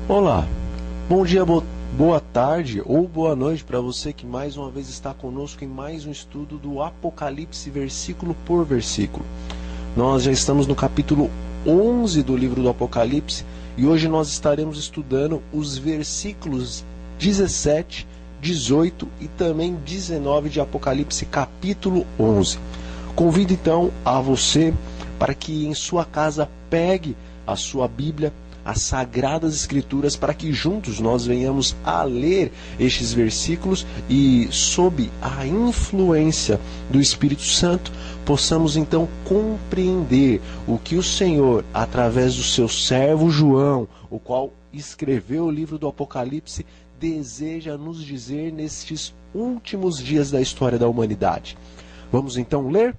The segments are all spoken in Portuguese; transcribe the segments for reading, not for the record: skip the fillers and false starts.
Olá, bom dia, boa tarde ou boa noite para você que mais uma vez está conosco em mais um estudo do Apocalipse, versículo por versículo. Nós já estamos no capítulo 11 do livro do Apocalipse e hoje nós estaremos estudando os versículos 17, 18 e também 19 de Apocalipse, capítulo 11. Convido então a você para que em sua casa pegue a sua Bíblia, as Sagradas Escrituras, para que juntos nós venhamos a ler estes versículos e, sob a influência do Espírito Santo, possamos então compreender o que o Senhor, através do seu servo João, o qual escreveu o livro do Apocalipse, deseja nos dizer nestes últimos dias da história da humanidade. Vamos então ler?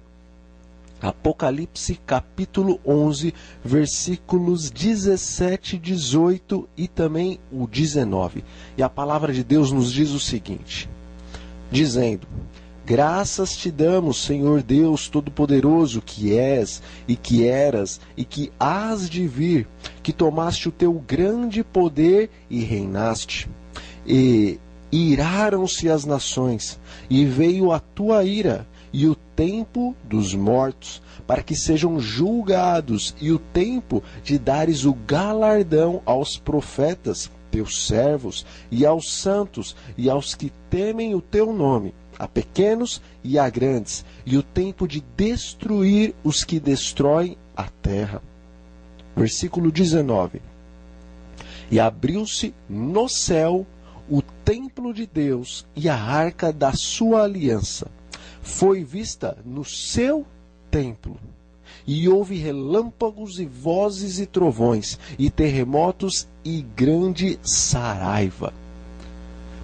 Apocalipse capítulo 11, versículos 17, 18 e também o 19. E a palavra de Deus nos diz o seguinte, dizendo: Graças te damos, Senhor Deus Todo-Poderoso, que és, e que eras, e que hás de vir, que tomaste o teu grande poder e reinaste. E iraram-se as nações, e veio a tua ira, e o tempo dos mortos, para que sejam julgados, e o tempo de dares o galardão aos profetas, teus servos, e aos santos, e aos que temem o teu nome, a pequenos e a grandes, e o tempo de destruir os que destroem a terra. Versículo 19. E abriu-se no céu o templo de Deus e a arca da sua aliança. Foi vista no seu templo, e houve relâmpagos e vozes e trovões, e terremotos e grande saraiva.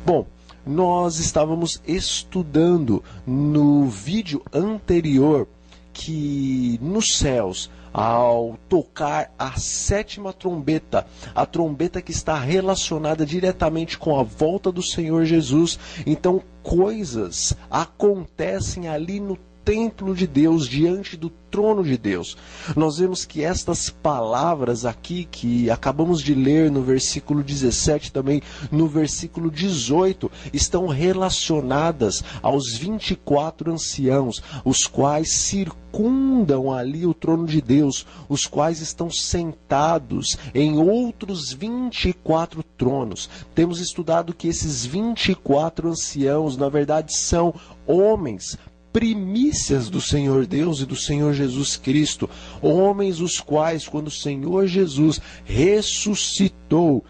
Bom, nós estávamos estudando no vídeo anterior que nos céus, ao tocar a sétima trombeta, a trombeta que está relacionada diretamente com a volta do Senhor Jesus, então coisas acontecem ali no templo de Deus, diante do trono de Deus. Nós vemos que estas palavras aqui, que acabamos de ler no versículo 17, também no versículo 18, estão relacionadas aos 24 anciãos, os quais circundam ali o trono de Deus, os quais estão sentados em outros 24 tronos. Temos estudado que esses 24 anciãos, na verdade, são homens, primícias do Senhor Deus e do Senhor Jesus Cristo, homens os quais, quando o Senhor Jesus ressuscitou,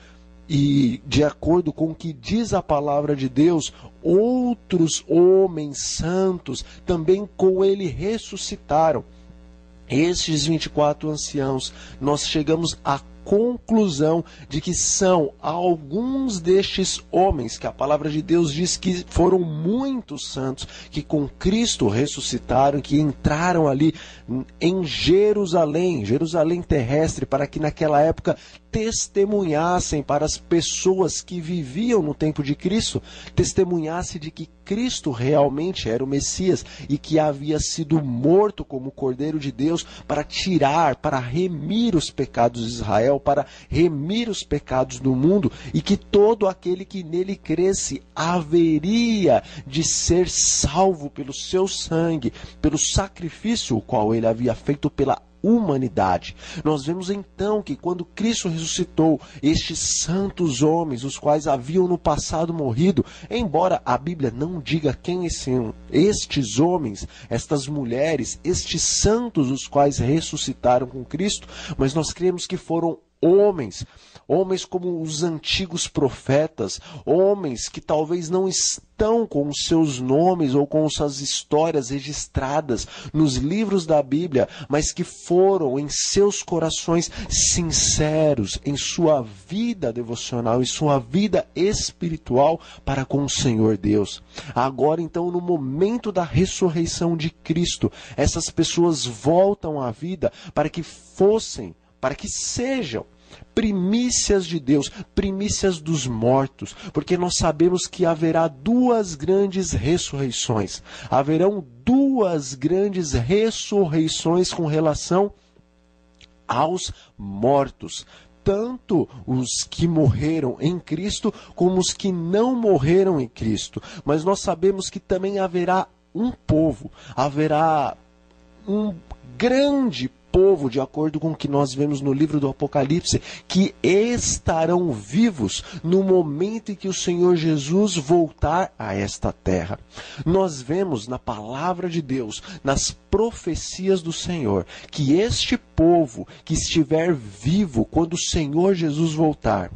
e de acordo com o que diz a palavra de Deus, outros homens santos também com ele ressuscitaram. Estes 24 anciãos, nós chegamos à conclusão de que são alguns destes homens, que a palavra de Deus diz que foram muitos santos, que com Cristo ressuscitaram, que entraram ali em Jerusalém, Jerusalém terrestre, para que naquela época testemunhassem para as pessoas que viviam no tempo de Cristo, testemunhasse de que Cristo realmente era o Messias e que havia sido morto como Cordeiro de Deus para tirar, para remir os pecados de Israel, para remir os pecados do mundo, e que todo aquele que nele cresce haveria de ser salvo pelo seu sangue, pelo sacrifício o qual ele havia feito pela humanidade. Nós vemos então que quando Cristo ressuscitou, estes santos homens, os quais haviam no passado morrido, embora a Bíblia não diga quem são estes homens, estas mulheres, estes santos, os quais ressuscitaram com Cristo, mas nós cremos que foram homens como os antigos profetas, homens que talvez não estão com os seus nomes ou com suas histórias registradas nos livros da Bíblia, mas que foram em seus corações sinceros, em sua vida devocional, em sua vida espiritual para com o Senhor Deus. Agora então, no momento da ressurreição de Cristo, essas pessoas voltam à vida para que sejam primícias de Deus, primícias dos mortos, porque nós sabemos que haverá duas grandes ressurreições. Haverão duas grandes ressurreições com relação aos mortos. tanto os que morreram em Cristo, como os que não morreram em Cristo. Mas nós sabemos que também haverá um povo, haverá um grande povo, de acordo com o que nós vemos no livro do Apocalipse, que estarão vivos no momento em que o Senhor Jesus voltar a esta terra. Nós vemos na palavra de Deus, nas profecias do Senhor, que este povo que estiver vivo quando o Senhor Jesus voltar,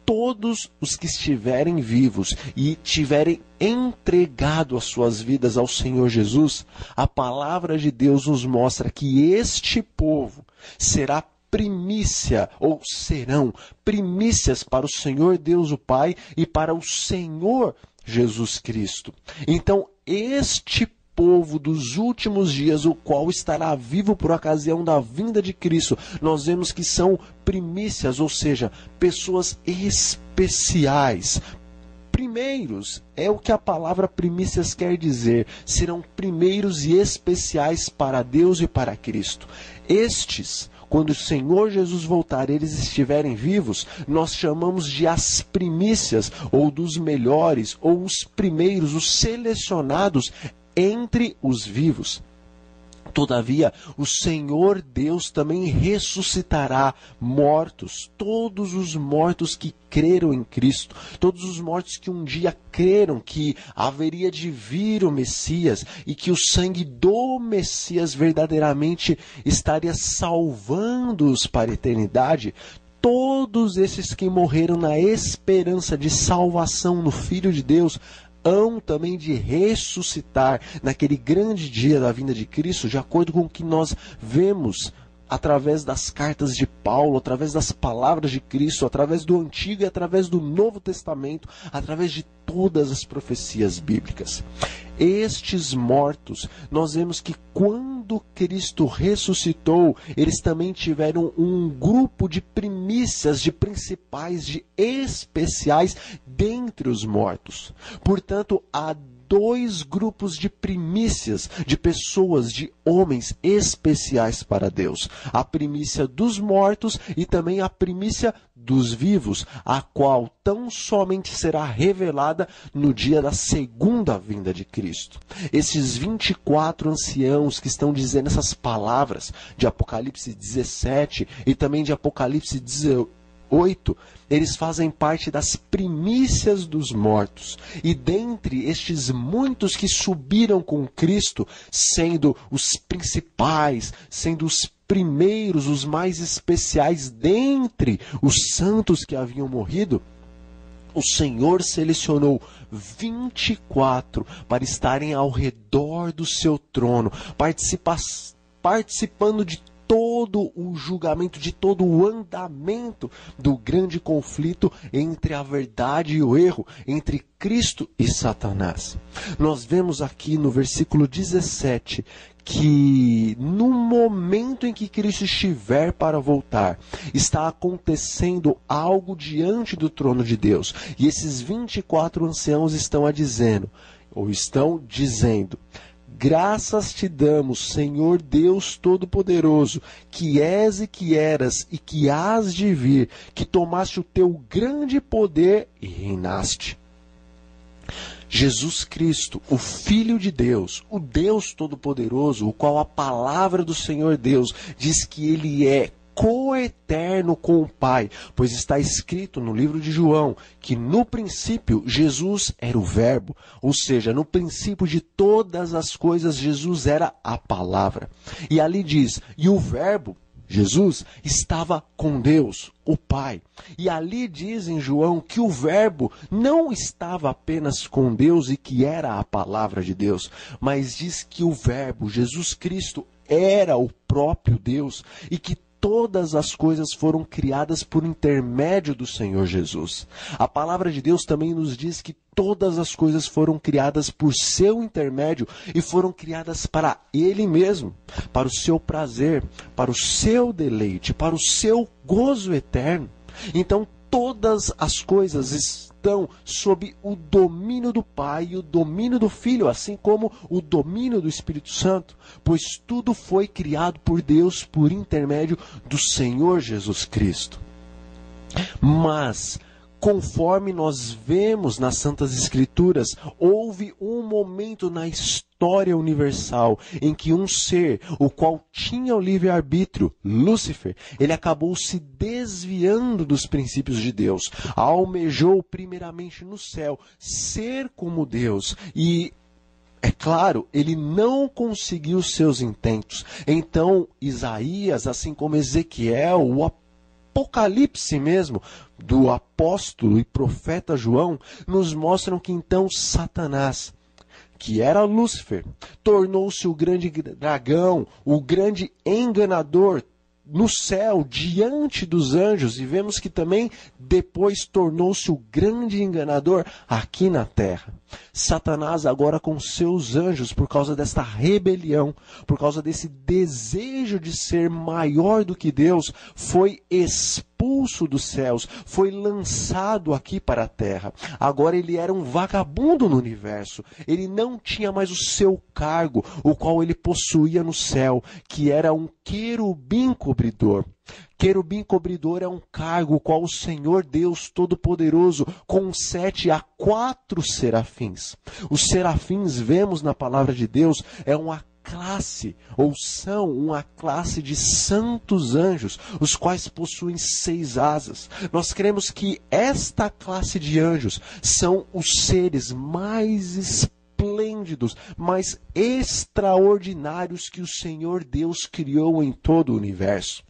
todos os que estiverem vivos e tiverem entregado as suas vidas ao Senhor Jesus, a palavra de Deus nos mostra que este povo será primícia, ou serão primícias para o Senhor Deus o Pai e para o Senhor Jesus Cristo. Então, este povo dos últimos dias, o qual estará vivo por ocasião da vinda de Cristo, nós vemos que são primícias, ou seja, pessoas especiais. Primeiros é o que a palavra primícias quer dizer, serão primeiros e especiais para Deus e para Cristo. Estes, quando o Senhor Jesus voltar, eles estiverem vivos, nós chamamos de as primícias, ou dos melhores, ou os primeiros, os selecionados entre os vivos. Todavia, o Senhor Deus também ressuscitará mortos, todos os mortos que creram em Cristo, todos os mortos que um dia creram que haveria de vir o Messias e que o sangue do Messias verdadeiramente estaria salvando-os para a eternidade. Todos esses que morreram na esperança de salvação no Filho de Deus hão também de ressuscitar naquele grande dia da vinda de Cristo, de acordo com o que nós vemos através das cartas de Paulo, através das palavras de Cristo, através do Antigo e através do Novo Testamento, através de todas as profecias bíblicas. Estes mortos, nós vemos que quando Cristo ressuscitou, eles também tiveram um grupo de primícias, de principais, de especiais dentre os mortos. Portanto, há dois grupos de primícias, de pessoas, de homens especiais para Deus. A primícia dos mortos e também a primícia dos vivos, a qual tão somente será revelada no dia da segunda vinda de Cristo. Esses 24 anciãos que estão dizendo essas palavras de Apocalipse 17 e também de Apocalipse 18, eles fazem parte das primícias dos mortos. E dentre estes muitos que subiram com Cristo, sendo os principais, sendo os primeiros, os mais especiais dentre os santos que haviam morrido, o Senhor selecionou 24 para estarem ao redor do seu trono, participando de todo o julgamento, de todo o andamento do grande conflito entre a verdade e o erro, entre Cristo e Satanás. Nós vemos aqui no versículo 17 que no momento em que Cristo estiver para voltar, está acontecendo algo diante do trono de Deus. E esses 24 anciãos estão dizendo: graças te damos, Senhor Deus Todo-Poderoso, que és e que eras e que hás de vir, que tomaste o teu grande poder e reinaste. Jesus Cristo, o Filho de Deus, o Deus Todo-Poderoso, o qual a palavra do Senhor Deus diz que Ele é coeterno com o Pai, pois está escrito no livro de João que no princípio Jesus era o Verbo, ou seja, no princípio de todas as coisas Jesus era a palavra. E ali diz, e o Verbo, Jesus, estava com Deus, o Pai. E ali diz em João que o Verbo não estava apenas com Deus e que era a palavra de Deus, mas diz que o Verbo, Jesus Cristo, era o próprio Deus e que todas as coisas foram criadas por intermédio do Senhor Jesus. A palavra de Deus também nos diz que todas as coisas foram criadas por seu intermédio e foram criadas para Ele mesmo, para o seu prazer, para o seu deleite, para o seu gozo eterno. Então, todas as coisas estão sob o domínio do Pai e o domínio do Filho, assim como o domínio do Espírito Santo, pois tudo foi criado por Deus por intermédio do Senhor Jesus Cristo. Mas, conforme nós vemos nas Santas Escrituras, houve um momento na história universal em que um ser, o qual tinha o livre-arbítrio, Lúcifer, ele acabou se desviando dos princípios de Deus. Almejou primeiramente no céu ser como Deus e, é claro, ele não conseguiu seus intentos. Então, Isaías, assim como Ezequiel, o Apocalipse mesmo, do apóstolo e profeta João, nos mostram que então Satanás, que era Lúcifer, tornou-se o grande dragão, o grande enganador no céu, diante dos anjos, e vemos que também depois tornou-se o grande enganador aqui na terra. Satanás agora com seus anjos, por causa desta rebelião, por causa desse desejo de ser maior do que Deus, foi expulso dos céus, foi lançado aqui para a terra. Agora ele era um vagabundo no universo, ele não tinha mais o seu cargo, o qual ele possuía no céu, que era um querubim cobridor. Querubim cobridor é um cargo qual o Senhor Deus Todo-Poderoso concede a 4 serafins. Os serafins, vemos na palavra de Deus, é uma classe, ou são uma classe de santos anjos, os quais possuem 6 asas. Nós cremos que esta classe de anjos são os seres mais esplêndidos, mais extraordinários que o Senhor Deus criou em todo o universo.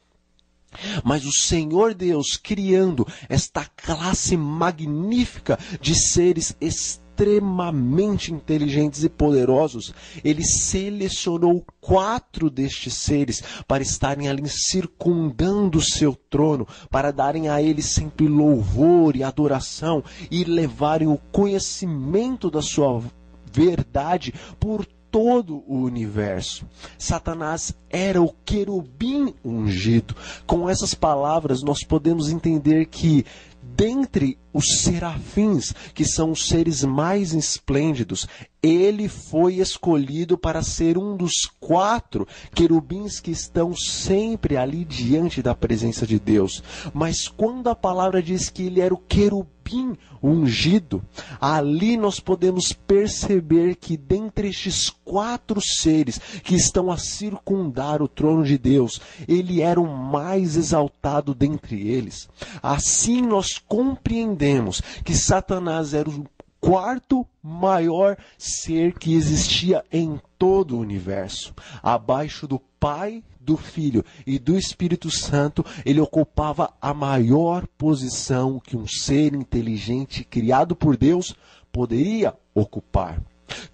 Mas o Senhor Deus, criando esta classe magnífica de seres extremamente inteligentes e poderosos, ele selecionou 4 destes seres para estarem ali circundando o seu trono, para darem a ele sempre louvor e adoração e levarem o conhecimento da sua verdade por todo o universo. Satanás era o querubim ungido. Com essas palavras nós podemos entender que dentre os serafins, que são os seres mais esplêndidos, ele foi escolhido para ser um dos 4 querubins que estão sempre ali diante da presença de Deus. Mas quando a palavra diz que ele era o querubim ungido, ali nós podemos perceber que dentre estes 4 seres que estão a circundar o trono de Deus, ele era o mais exaltado dentre eles. Assim nós compreendemos que Satanás era o 4º maior ser que existia em todo o universo. Abaixo do Pai, do Filho e do Espírito Santo, ele ocupava a maior posição que um ser inteligente criado por Deus poderia ocupar.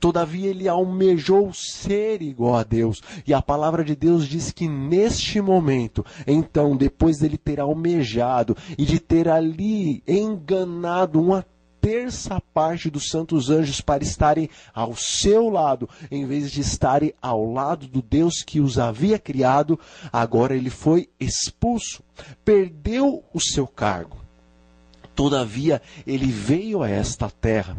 Todavia ele almejou ser igual a Deus. E a palavra de Deus diz que neste momento, então, depois dele ter almejado e de ter ali enganado uma 1/3 dos santos anjos para estarem ao seu lado, em vez de estarem ao lado do Deus que os havia criado, agora ele foi expulso, perdeu o seu cargo. Todavia, ele veio a esta terra.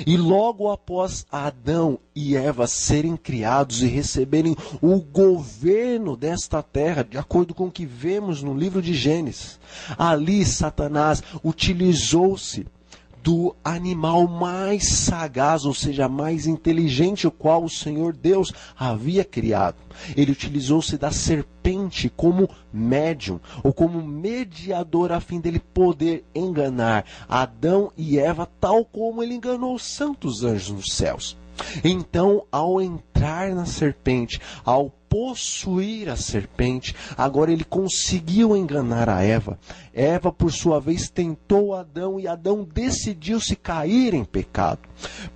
E logo após Adão e Eva serem criados e receberem o governo desta terra, de acordo com o que vemos no livro de Gênesis, ali Satanás utilizou-se do animal mais sagaz, ou seja, mais inteligente, o qual o Senhor Deus havia criado. Ele utilizou-se da serpente como médium, ou como mediador, a fim dele poder enganar Adão e Eva, tal como ele enganou os santos anjos nos céus. Então, ao entrar na serpente, ao possuir a serpente, agora ele conseguiu enganar a Eva. Eva, por sua vez, tentou Adão e Adão decidiu se cair em pecado.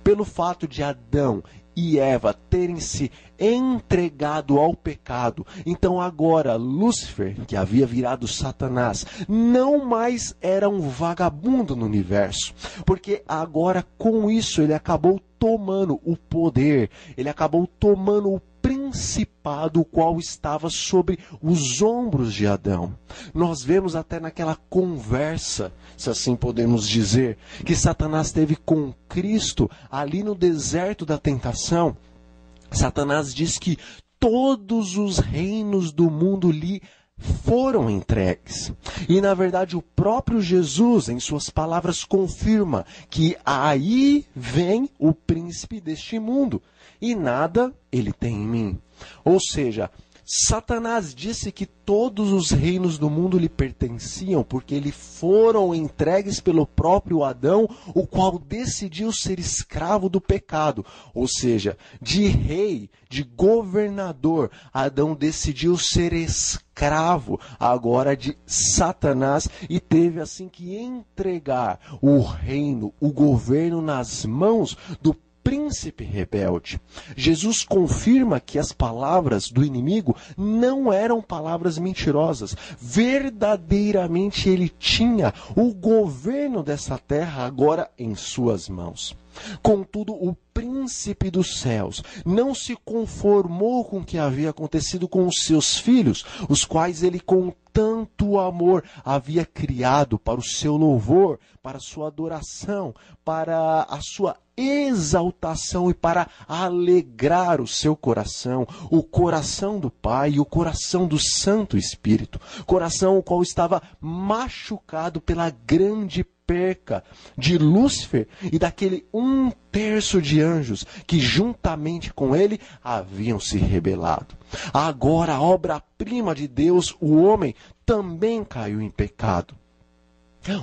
Pelo fato de Adão e Eva terem se entregado ao pecado, então agora Lúcifer, que havia virado Satanás, não mais era um vagabundo no universo, porque agora com isso ele acabou tomando o poder, ele acabou tomando o principado, o qual estava sobre os ombros de Adão. Nós vemos até naquela conversa, se assim podemos dizer, que Satanás teve com Cristo ali no deserto da tentação. Satanás diz que todos os reinos do mundo lhe foram entregues. E na verdade o próprio Jesus, em suas palavras, confirma que aí vem o príncipe deste mundo e nada ele tem em mim. Ou seja, Satanás disse que todos os reinos do mundo lhe pertenciam porque lhe foram entregues pelo próprio Adão, o qual decidiu ser escravo do pecado. Ou seja, de rei, de governador, Adão decidiu ser escravo agora de Satanás e teve assim que entregar o reino, o governo nas mãos do príncipe rebelde. Jesus confirma que as palavras do inimigo não eram palavras mentirosas. Verdadeiramente ele tinha o governo dessa terra agora em suas mãos. Contudo, o príncipe dos céus não se conformou com o que havia acontecido com os seus filhos, os quais ele com tanto amor havia criado para o seu louvor, para a sua adoração, para a sua exaltação e para alegrar o seu coração, o coração do Pai e o coração do Santo Espírito, coração o qual estava machucado pela grande perca de Lúcifer e daquele 1/3 de anjos que juntamente com ele haviam se rebelado. Agora a obra-prima de Deus, o homem, também caiu em pecado.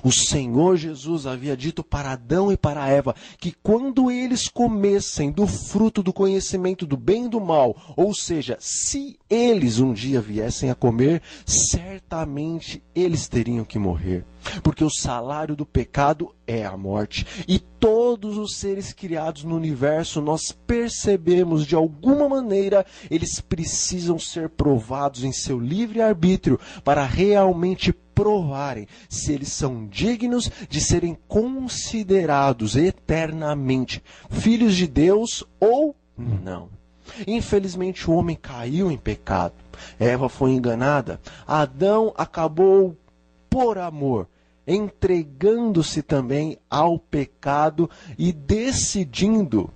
O Senhor Jesus havia dito para Adão e para Eva que quando eles comessem do fruto do conhecimento do bem e do mal, ou seja, se eles um dia viessem a comer, certamente eles teriam que morrer. Porque o salário do pecado é a morte. E todos os seres criados no universo, nós percebemos de alguma maneira, eles precisam ser provados em seu livre-arbítrio para realmente provarem se eles são dignos de serem considerados eternamente filhos de Deus ou não. Infelizmente o homem caiu em pecado. Eva foi enganada. Adão acabou por amor, entregando-se também ao pecado e decidindo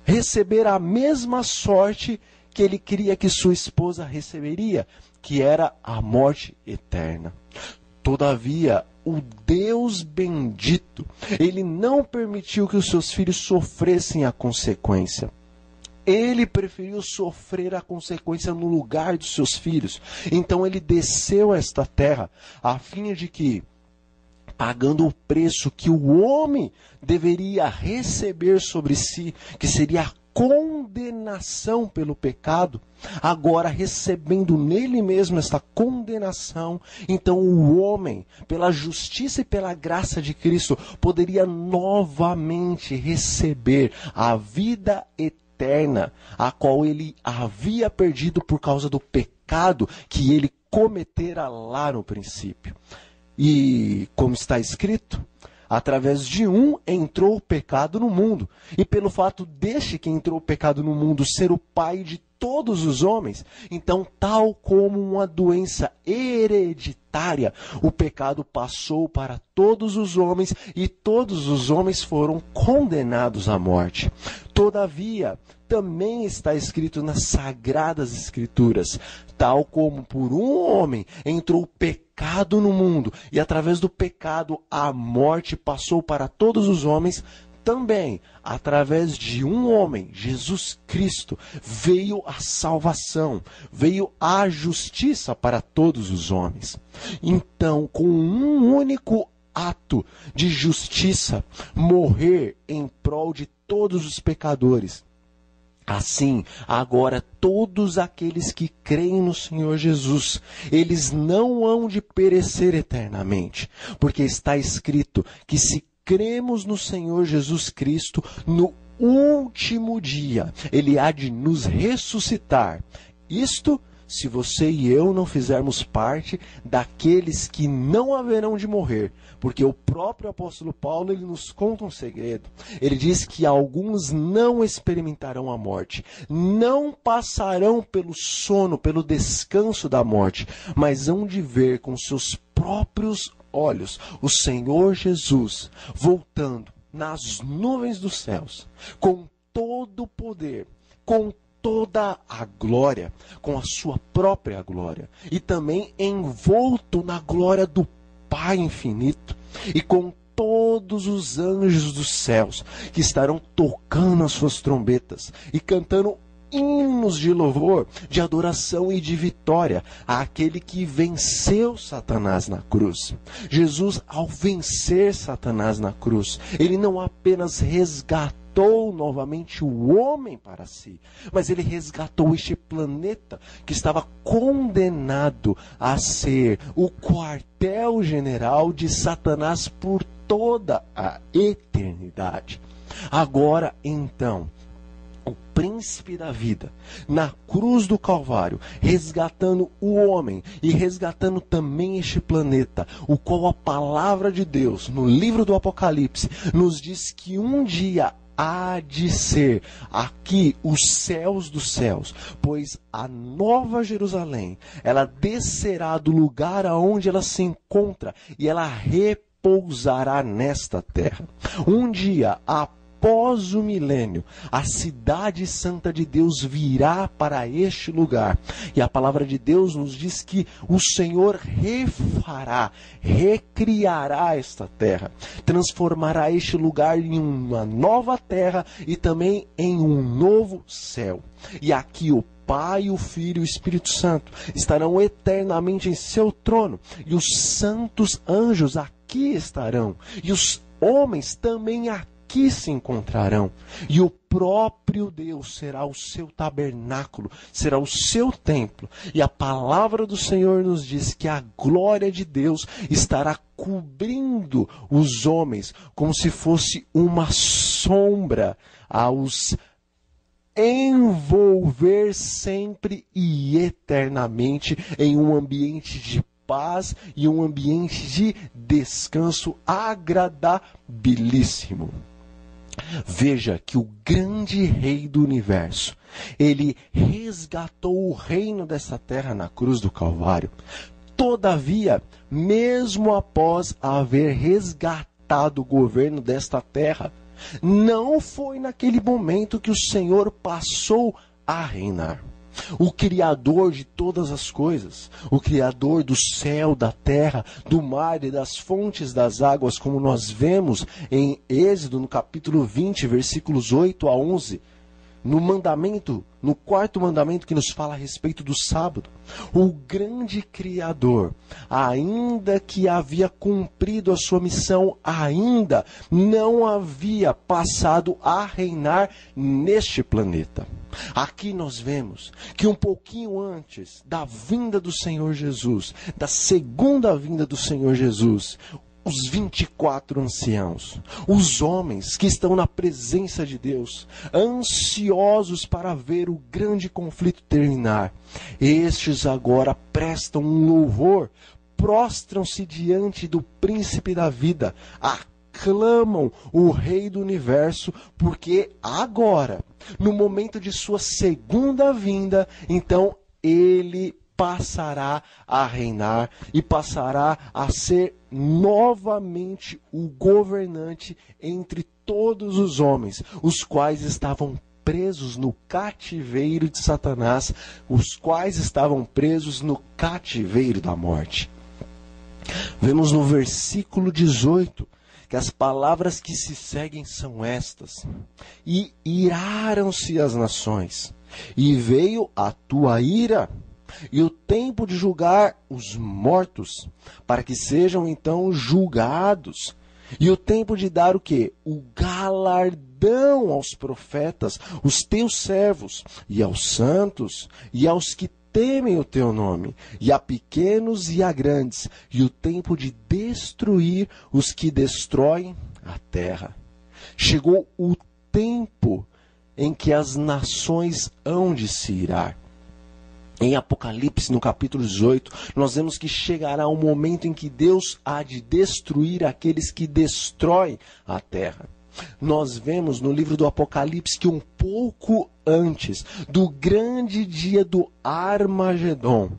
receber a mesma sorte que ele queria que sua esposa receberia, que era a morte eterna. Todavia, o Deus bendito, ele não permitiu que os seus filhos sofressem a consequência. Ele preferiu sofrer a consequência no lugar dos seus filhos. Então ele desceu a esta terra a fim de que, pagando o preço que o homem deveria receber sobre si, que seria a condenação pelo pecado, agora recebendo nele mesmo esta condenação, então o homem, pela justiça e pela graça de Cristo, poderia novamente receber a vida eterna, a qual ele havia perdido por causa do pecado que ele cometera lá no princípio. E como está escrito, através de um entrou o pecado no mundo. E pelo fato deste que entrou o pecado no mundo ser o pai de todos os homens, então, tal como uma doença hereditária, o pecado passou para todos os homens e todos os homens foram condenados à morte. Todavia, também está escrito nas Sagradas Escrituras, tal como por um homem entrou o pecado no mundo e através do pecado a morte passou para todos os homens, também, através de um homem, Jesus Cristo, veio a salvação, veio a justiça para todos os homens. Então, com um único ato de justiça, morrer em prol de todos os pecadores. Assim, agora todos aqueles que creem no Senhor Jesus, eles não hão de perecer eternamente, porque está escrito que se cremos no Senhor Jesus Cristo, no último dia, Ele há de nos ressuscitar. Isto, se você e eu não fizermos parte daqueles que não haverão de morrer. Porque o próprio apóstolo Paulo, ele nos conta um segredo. Ele diz que alguns não experimentarão a morte, não passarão pelo sono, pelo descanso da morte, mas hão de ver com seus próprios olhos o Senhor Jesus voltando nas nuvens dos céus, com todo o poder, com toda a glória, com a sua própria glória, e também envolto na glória do Pai infinito, e com todos os anjos dos céus, que estarão tocando as suas trombetas e cantando hinos de louvor, de adoração e de vitória àquele que venceu Satanás na cruz. Jesus, ao vencer Satanás na cruz, ele não apenas resgatou novamente o homem para si, mas ele resgatou este planeta que estava condenado a ser o quartel-general de Satanás por toda a eternidade. Agora, então, o príncipe da vida, na cruz do Calvário, resgatando o homem e resgatando também este planeta, o qual a palavra de Deus, no livro do Apocalipse, nos diz que um dia há de ser aqui os céus dos céus, pois a nova Jerusalém, ela descerá do lugar aonde ela se encontra e ela repousará nesta terra. Um dia, após o milênio, a cidade santa de Deus virá para este lugar. E a palavra de Deus nos diz que o Senhor refará, recriará esta terra, transformará este lugar em uma nova terra e também em um novo céu. E aqui o Pai, o Filho e o Espírito Santo estarão eternamente em seu trono, e os santos anjos aqui estarão, e os homens também aqui se encontrarão, e o próprio Deus será o seu tabernáculo, será o seu templo. E a palavra do Senhor nos diz que a glória de Deus estará cobrindo os homens, como se fosse uma sombra aos envolver sempre e eternamente em um ambiente de paz e um ambiente de descanso agradabilíssimo. Veja que o grande rei do universo, ele resgatou o reino dessa terra na cruz do Calvário. Todavia, mesmo após haver resgatado o governo desta terra, não foi naquele momento que o Senhor passou a reinar. O Criador de todas as coisas, o Criador do céu, da terra, do mar e das fontes das águas, como nós vemos em Êxodo, no capítulo 20, versículos 8 a 11, no mandamento, no quarto mandamento que nos fala a respeito do sábado. O grande Criador, ainda que havia cumprido a sua missão, ainda não havia passado a reinar neste planeta. Aqui nós vemos que um pouquinho antes da vinda do Senhor Jesus, da segunda vinda do Senhor Jesus, os 24 anciãos, os homens que estão na presença de Deus, ansiosos para ver o grande conflito terminar, estes agora prestam um louvor, prostram-se diante do príncipe da vida, aclamam o rei do universo, porque agora, no momento de sua segunda vinda, então ele passará a reinar e passará a ser novamente o governante entre todos os homens, os quais estavam presos no cativeiro de Satanás, os quais estavam presos no cativeiro da morte. Vemos no versículo 18 que as palavras que se seguem são estas: e iraram-se as nações, e veio a tua ira, e o tempo de julgar os mortos, para que sejam então julgados, e o tempo de dar o quê? O galardão aos profetas, os teus servos, e aos santos, e aos que temem o teu nome, e a pequenos e a grandes, e o tempo de destruir os que destroem a terra. Chegou o tempo em que as nações hão de se irar. Em Apocalipse, no capítulo 18, nós vemos que chegará um momento em que Deus há de destruir aqueles que destroem a terra. Nós vemos no livro do Apocalipse que um pouco antes do grande dia do Armagedon,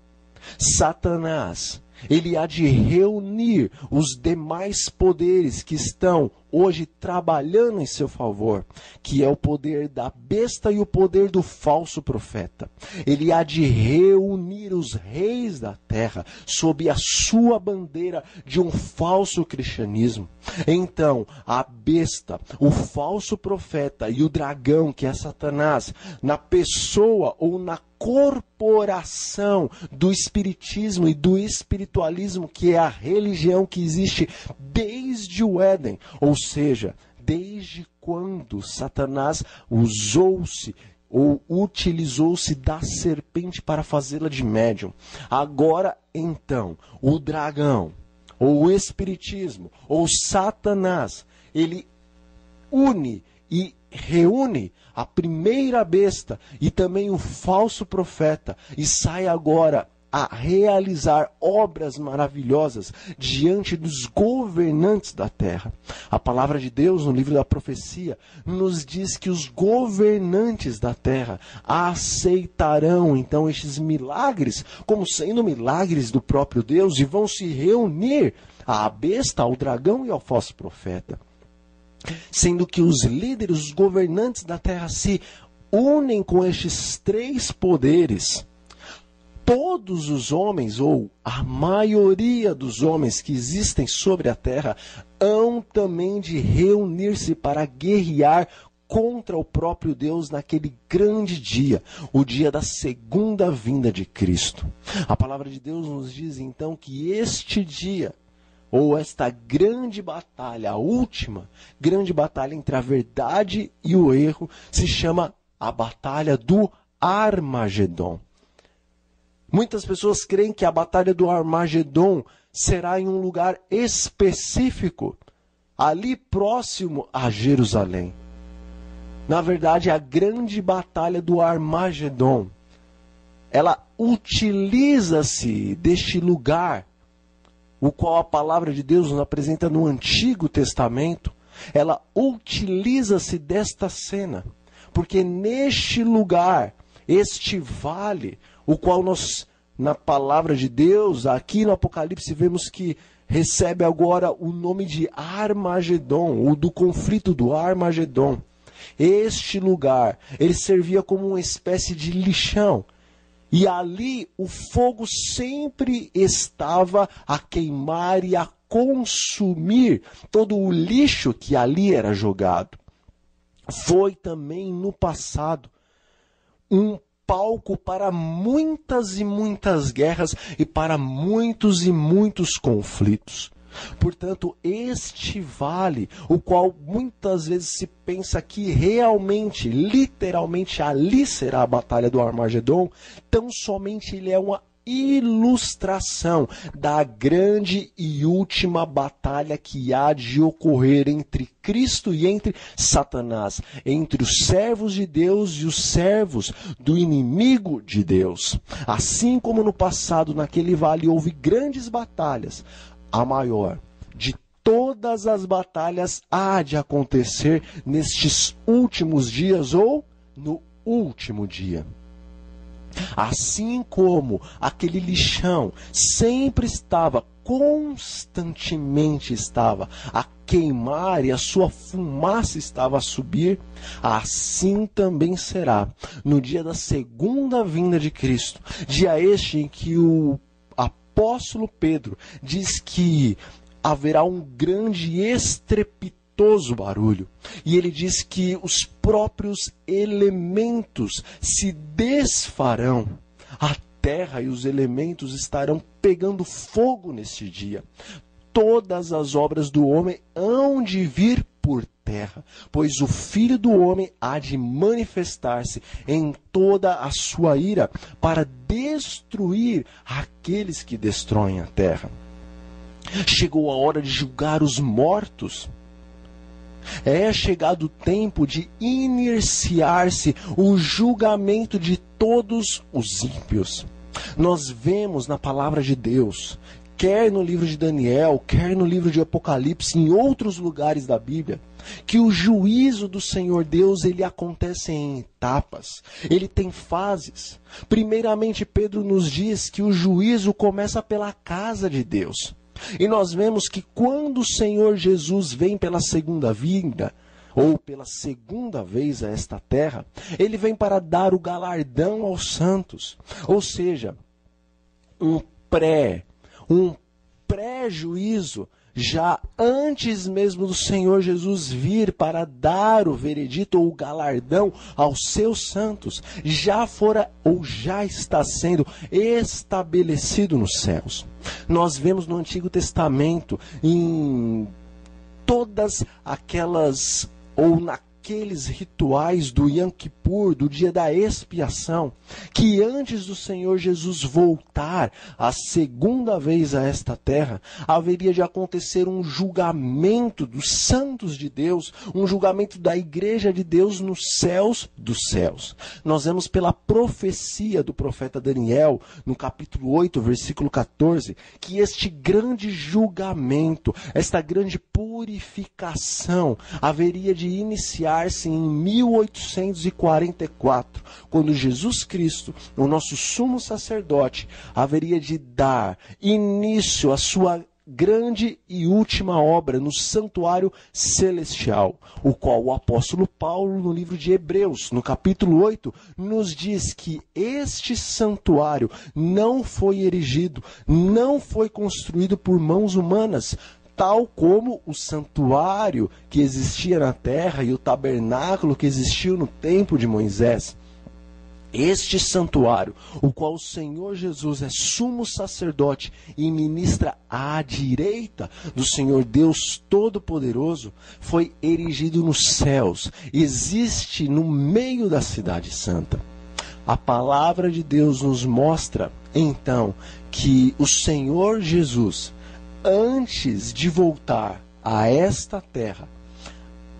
Satanás, ele há de reunir os demais poderes que estão hoje trabalhando em seu favor, que é o poder da besta e o poder do falso profeta. Ele há de reunir os reis da terra sob a sua bandeira de um falso cristianismo. Então, a besta, o falso profeta e o dragão, que é Satanás, na pessoa ou na corporação do espiritismo e do espiritualismo, que é a religião que existe desde o Éden, ou seja, desde quando Satanás usou-se ou utilizou-se da serpente para fazê-la de médium. Agora, então, o dragão, ou o espiritismo, ou Satanás, ele une e reúne a primeira besta e também o falso profeta e sai agora a realizar obras maravilhosas diante dos governantes da terra. A palavra de Deus no livro da profecia nos diz que os governantes da terra aceitarão então estes milagres como sendo milagres do próprio Deus e vão se reunir à besta, ao dragão e ao falso profeta. Sendo que os líderes, os governantes da terra se unem com estes três poderes. Todos os homens, ou a maioria dos homens que existem sobre a terra, hão também de reunir-se para guerrear contra o próprio Deus naquele grande dia, o dia da segunda vinda de Cristo. A palavra de Deus nos diz então que este dia, ou esta grande batalha, a última grande batalha entre a verdade e o erro, se chama a Batalha do Armagedon. Muitas pessoas creem que a Batalha do Armagedon será em um lugar específico, ali próximo a Jerusalém. Na verdade, a grande Batalha do Armagedon, ela utiliza-se deste lugar, o qual a palavra de Deus nos apresenta no Antigo Testamento, ela utiliza-se desta cena, porque neste lugar, este vale, o qual nós, na palavra de Deus, aqui no Apocalipse, vemos que recebe agora o nome de Armagedon, ou do conflito do Armagedon. Este lugar, ele servia como uma espécie de lixão, e ali o fogo sempre estava a queimar e a consumir todo o lixo que ali era jogado. Foi também no passado um palco para muitas e muitas guerras e para muitos e muitos conflitos. Portanto, este vale, o qual muitas vezes se pensa que realmente, literalmente, ali será a Batalha do Armagedon, tão somente ele é uma ilustração da grande e última batalha que há de ocorrer entre Cristo e entre Satanás, entre os servos de Deus e os servos do inimigo de Deus. Assim como no passado, naquele vale, houve grandes batalhas, a maior de todas as batalhas há de acontecer nestes últimos dias ou no último dia. Assim como aquele lixão sempre estava, constantemente estava a queimar e a sua fumaça estava a subir, assim também será no dia da segunda vinda de Cristo. Dia este em que o apóstolo Pedro diz que haverá um grande e estrepitoso barulho. E ele diz que os próprios elementos se desfarão. A terra e os elementos estarão pegando fogo neste dia. Todas as obras do homem hão de vir por terra, pois o Filho do Homem há de manifestar-se em toda a sua ira para destruir aqueles que destroem a terra. Chegou a hora de julgar os mortos. É chegado o tempo de iniciar-se o julgamento de todos os ímpios. Nós vemos na palavra de Deus quer no livro de Daniel, quer no livro de Apocalipse, em outros lugares da Bíblia, que o juízo do Senhor Deus, ele acontece em etapas, ele tem fases. Primeiramente, Pedro nos diz que o juízo começa pela casa de Deus. E nós vemos que quando o Senhor Jesus vem pela segunda vinda, ou pela segunda vez a esta terra, ele vem para dar o galardão aos santos. Ou seja, um pré-juízo, já antes mesmo do Senhor Jesus vir para dar o veredito ou o galardão aos seus santos, já fora ou já está sendo estabelecido nos céus. Nós vemos no Antigo Testamento, em todas aquelas, ou naqueles rituais do Yom Kippur, do dia da expiação, que antes do Senhor Jesus voltar a segunda vez a esta terra, haveria de acontecer um julgamento dos santos de Deus, um julgamento da igreja de Deus nos céus dos céus. Nós vemos pela profecia do profeta Daniel, no capítulo 8, versículo 14, que este grande julgamento, esta grande purificação, haveria de iniciar-se em 1844, quando Jesus Cristo, o nosso sumo sacerdote, haveria de dar início à sua grande e última obra no santuário celestial, o qual o apóstolo Paulo, no livro de Hebreus, no capítulo 8, nos diz que este santuário não foi erigido, não foi construído por mãos humanas, tal como o santuário que existia na terra e o tabernáculo que existiu no tempo de Moisés. Este santuário, o qual o Senhor Jesus é sumo sacerdote e ministra à direita do Senhor Deus Todo-Poderoso, foi erigido nos céus, existe no meio da cidade santa. A palavra de Deus nos mostra, então, que o Senhor Jesus, antes de voltar a esta terra,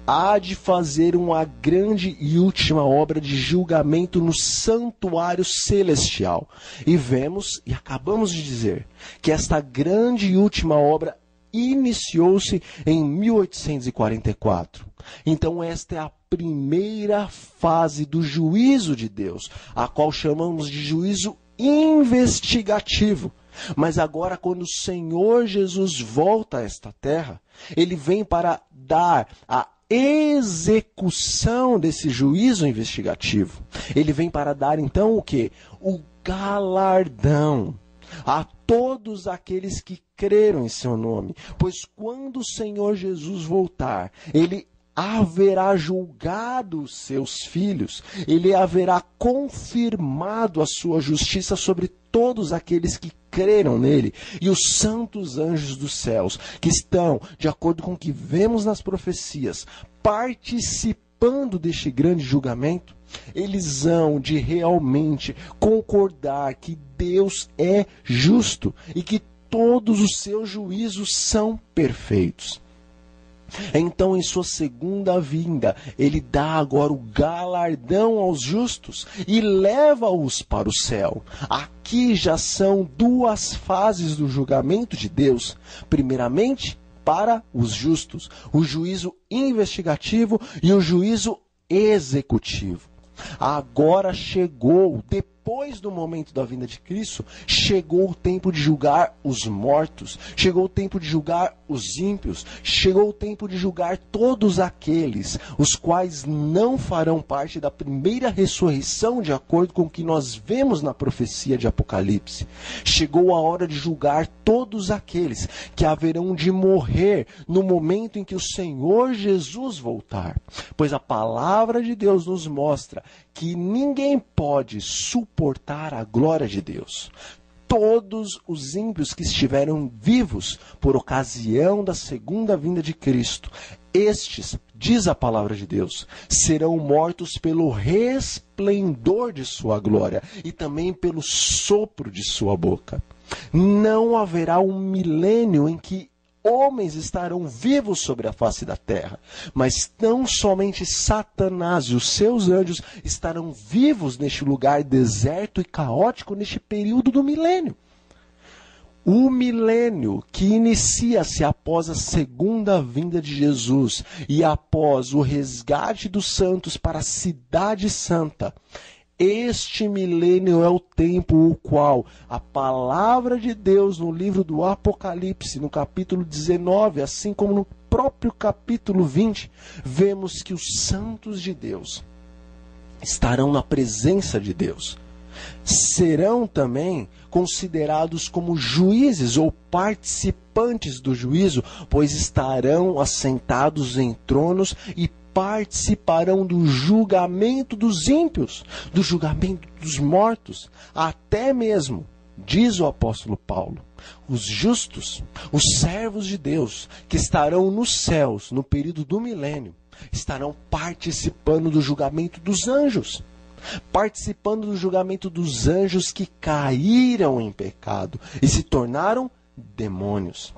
há de fazer uma grande e última obra de julgamento no santuário celestial. E vemos, e acabamos de dizer, que esta grande e última obra iniciou-se em 1844. Então esta é a primeira fase do juízo de Deus, a qual chamamos de juízo investigativo. Mas agora, quando o Senhor Jesus volta a esta terra, ele vem para dar a execução desse juízo investigativo. Ele vem para dar, então, o quê? O galardão a todos aqueles que creram em seu nome. Pois quando o Senhor Jesus voltar, ele haverá julgado os seus filhos, ele haverá confirmado a sua justiça sobre todos aqueles que creram nele, e os santos anjos dos céus, que estão, de acordo com o que vemos nas profecias, participando deste grande julgamento, eles hão de realmente concordar que Deus é justo e que todos os seus juízos são perfeitos. Então, em sua segunda vinda, ele dá agora o galardão aos justos e leva-os para o céu. Aqui já são duas fases do julgamento de Deus. Primeiramente, para os justos, o juízo investigativo e o juízo executivo. Agora chegou, depois do momento da vinda de Cristo, chegou o tempo de julgar os mortos, chegou o tempo de julgar os ímpios, chegou o tempo de julgar todos aqueles os quais não farão parte da primeira ressurreição, de acordo com o que nós vemos na profecia de Apocalipse. Chegou a hora de julgar todos aqueles que haverão de morrer no momento em que o Senhor Jesus voltar. Pois a palavra de Deus nos mostra que ninguém pode suportar a glória de Deus. Todos os ímpios que estiveram vivos por ocasião da segunda vinda de Cristo, estes, diz a palavra de Deus, serão mortos pelo resplendor de sua glória e também pelo sopro de sua boca. Não haverá um milênio em que homens estarão vivos sobre a face da terra, mas tão somente Satanás e os seus anjos estarão vivos neste lugar deserto e caótico neste período do milênio. O milênio que inicia-se após a segunda vinda de Jesus e após o resgate dos santos para a cidade santa, este milênio é o tempo o qual a palavra de Deus no livro do Apocalipse, no capítulo 19, assim como no próprio capítulo 20, vemos que os santos de Deus estarão na presença de Deus. Serão também considerados como juízes ou participantes do juízo, pois estarão assentados em tronos e participarão do julgamento dos ímpios, do julgamento dos mortos, até mesmo, diz o apóstolo Paulo, os justos, os servos de Deus, que estarão nos céus no período do milênio, estarão participando do julgamento dos anjos. Participando do julgamento dos anjos que caíram em pecado e se tornaram demônios.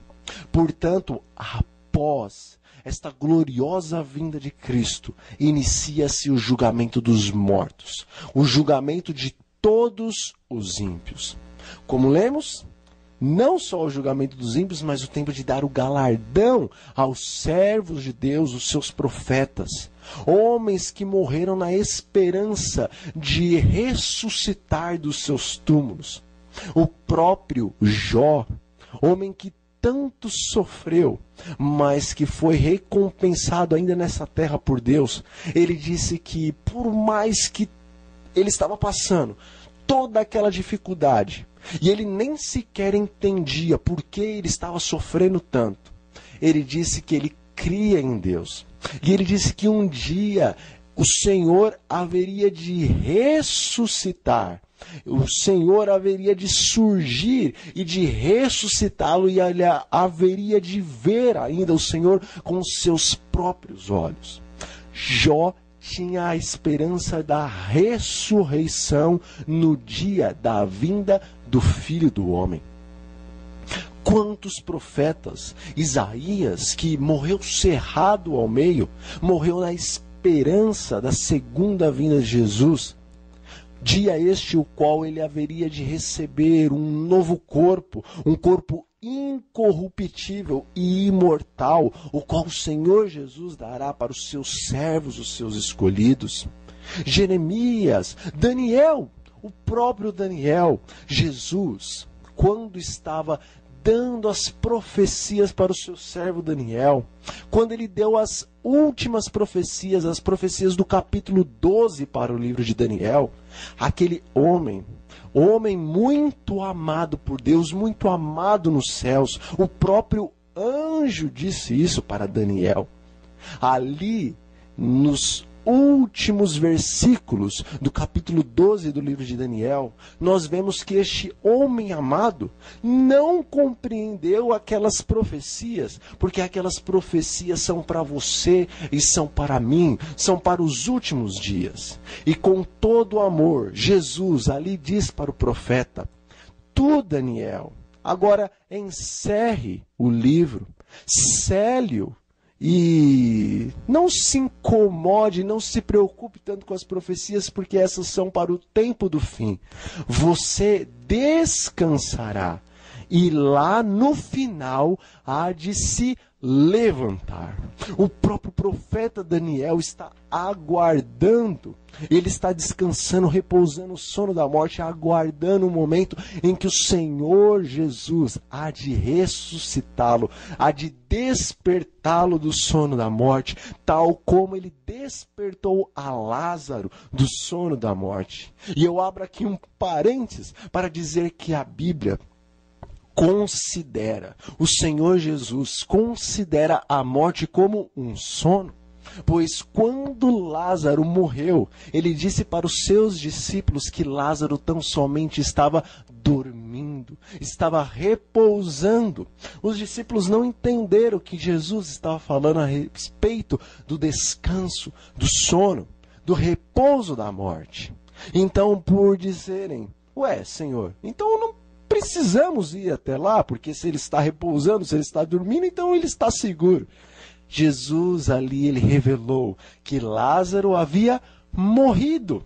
Portanto, após esta gloriosa vinda de Cristo, inicia-se o julgamento dos mortos, o julgamento de todos os ímpios. Como lemos, não só o julgamento dos ímpios, mas o tempo de dar o galardão aos servos de Deus, os seus profetas, homens que morreram na esperança de ressuscitar dos seus túmulos. O próprio Jó, homem que tanto sofreu, mas que foi recompensado ainda nessa terra por Deus, ele disse que por mais que ele estava passando toda aquela dificuldade, e ele nem sequer entendia por que ele estava sofrendo tanto, ele disse que ele cria em Deus. E ele disse que um dia o Senhor haveria de ressuscitar. O Senhor haveria de surgir e de ressuscitá-lo, e ele haveria de ver ainda o Senhor com seus próprios olhos. Jó tinha a esperança da ressurreição no dia da vinda do Filho do Homem. Quantos profetas, Isaías, que morreu cerrado ao meio, morreu na esperança da segunda vinda de Jesus, dia este o qual ele haveria de receber um novo corpo, um corpo incorruptível e imortal, o qual o Senhor Jesus dará para os seus servos, os seus escolhidos. Jeremias, Daniel, o próprio Daniel, Jesus, quando estava dando as profecias para o seu servo Daniel, quando ele deu as últimas profecias, as profecias do capítulo 12 para o livro de Daniel, aquele homem muito amado por Deus, muito amado nos céus, o próprio anjo disse isso para Daniel. Ali, nos últimos versículos do capítulo 12 do livro de Daniel, nós vemos que este homem amado não compreendeu aquelas profecias, porque aquelas profecias são para você e são para mim, são para os últimos dias. E com todo amor, Jesus ali diz para o profeta: tu, Daniel, agora encerre o livro, cele-o, e não se incomode, não se preocupe tanto com as profecias, porque essas são para o tempo do fim. Você descansará e lá no final há de se levantar. O próprio profeta Daniel está aguardando, ele está descansando, repousando o sono da morte, aguardando o momento em que o Senhor Jesus há de ressuscitá-lo, há de despertá-lo do sono da morte, tal como ele despertou a Lázaro do sono da morte. E eu abro aqui um parênteses para dizer que a Bíblia considera, o Senhor Jesus considera a morte como um sono, pois quando Lázaro morreu, ele disse para os seus discípulos que Lázaro tão somente estava dormindo, estava repousando. Os discípulos não entenderam que Jesus estava falando a respeito do descanso, do sono, do repouso da morte. Então, por dizerem: ué, Senhor, então não precisamos ir até lá, porque se ele está repousando, se ele está dormindo, então ele está seguro. Jesus ali, ele revelou que Lázaro havia morrido,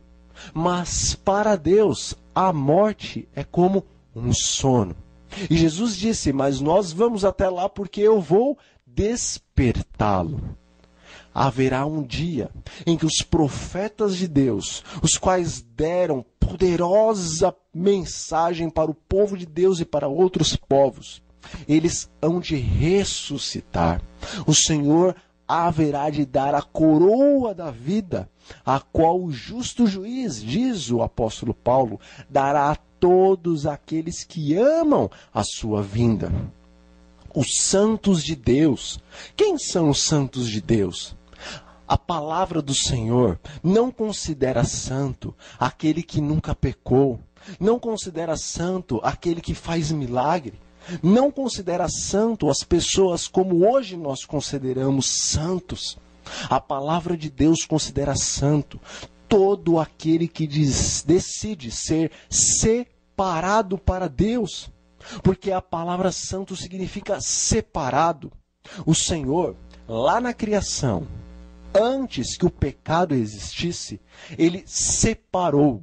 mas para Deus a morte é como um sono. E Jesus disse, mas nós vamos até lá porque eu vou despertá-lo. Haverá um dia em que os profetas de Deus, os quais deram poderosa mensagem para o povo de Deus e para outros povos, eles hão de ressuscitar. O Senhor haverá de dar a coroa da vida, a qual o justo juiz, diz o apóstolo Paulo, dará a todos aqueles que amam a sua vinda. Os santos de Deus. Quem são os santos de Deus? A palavra do Senhor não considera santo aquele que nunca pecou, não considera santo aquele que faz milagre, não considera santo as pessoas como hoje nós consideramos santos. A palavra de Deus considera santo todo aquele que decide ser separado para Deus, porque a palavra santo significa separado. O Senhor, lá na criação, antes que o pecado existisse, ele separou,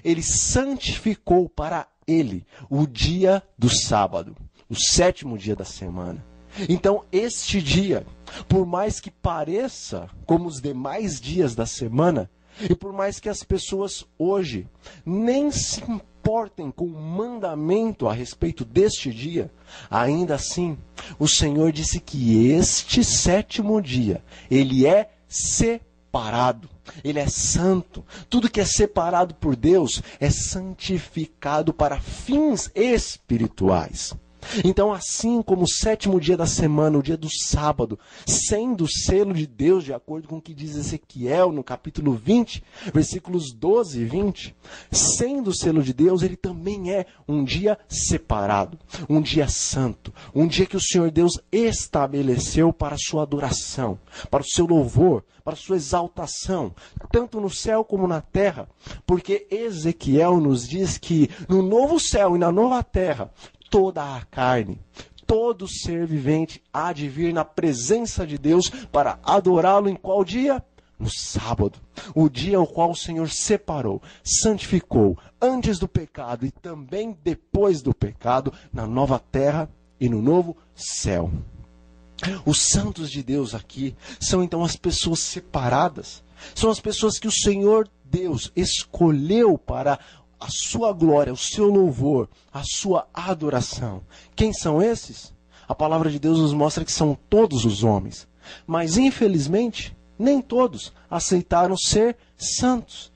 ele santificou para ele o dia do sábado, o 7º dia da semana. Então, este dia, por mais que pareça como os demais dias da semana, e por mais que as pessoas hoje nem se importem com o mandamento a respeito deste dia, ainda assim, o Senhor disse que este 7º dia, ele é separado, ele é santo. Tudo que é separado por Deus é santificado para fins espirituais. Então, assim como o 7º dia da semana, o dia do sábado, sendo o selo de Deus, de acordo com o que diz Ezequiel no capítulo 20, versículos 12 e 20, sendo o selo de Deus, ele também é um dia separado, um dia santo, um dia que o Senhor Deus estabeleceu para a sua adoração, para o seu louvor, para a sua exaltação, tanto no céu como na terra, porque Ezequiel nos diz que no novo céu e na nova terra, toda a carne, todo ser vivente há de vir na presença de Deus para adorá-lo em qual dia? No sábado, o dia ao qual o Senhor separou, santificou antes do pecado e também depois do pecado, na nova terra e no novo céu. Os santos de Deus aqui são então as pessoas separadas, são as pessoas que o Senhor Deus escolheu para a sua glória, o seu louvor, a sua adoração. Quem são esses? A palavra de Deus nos mostra que são todos os homens. Mas, infelizmente, nem todos aceitaram ser santos.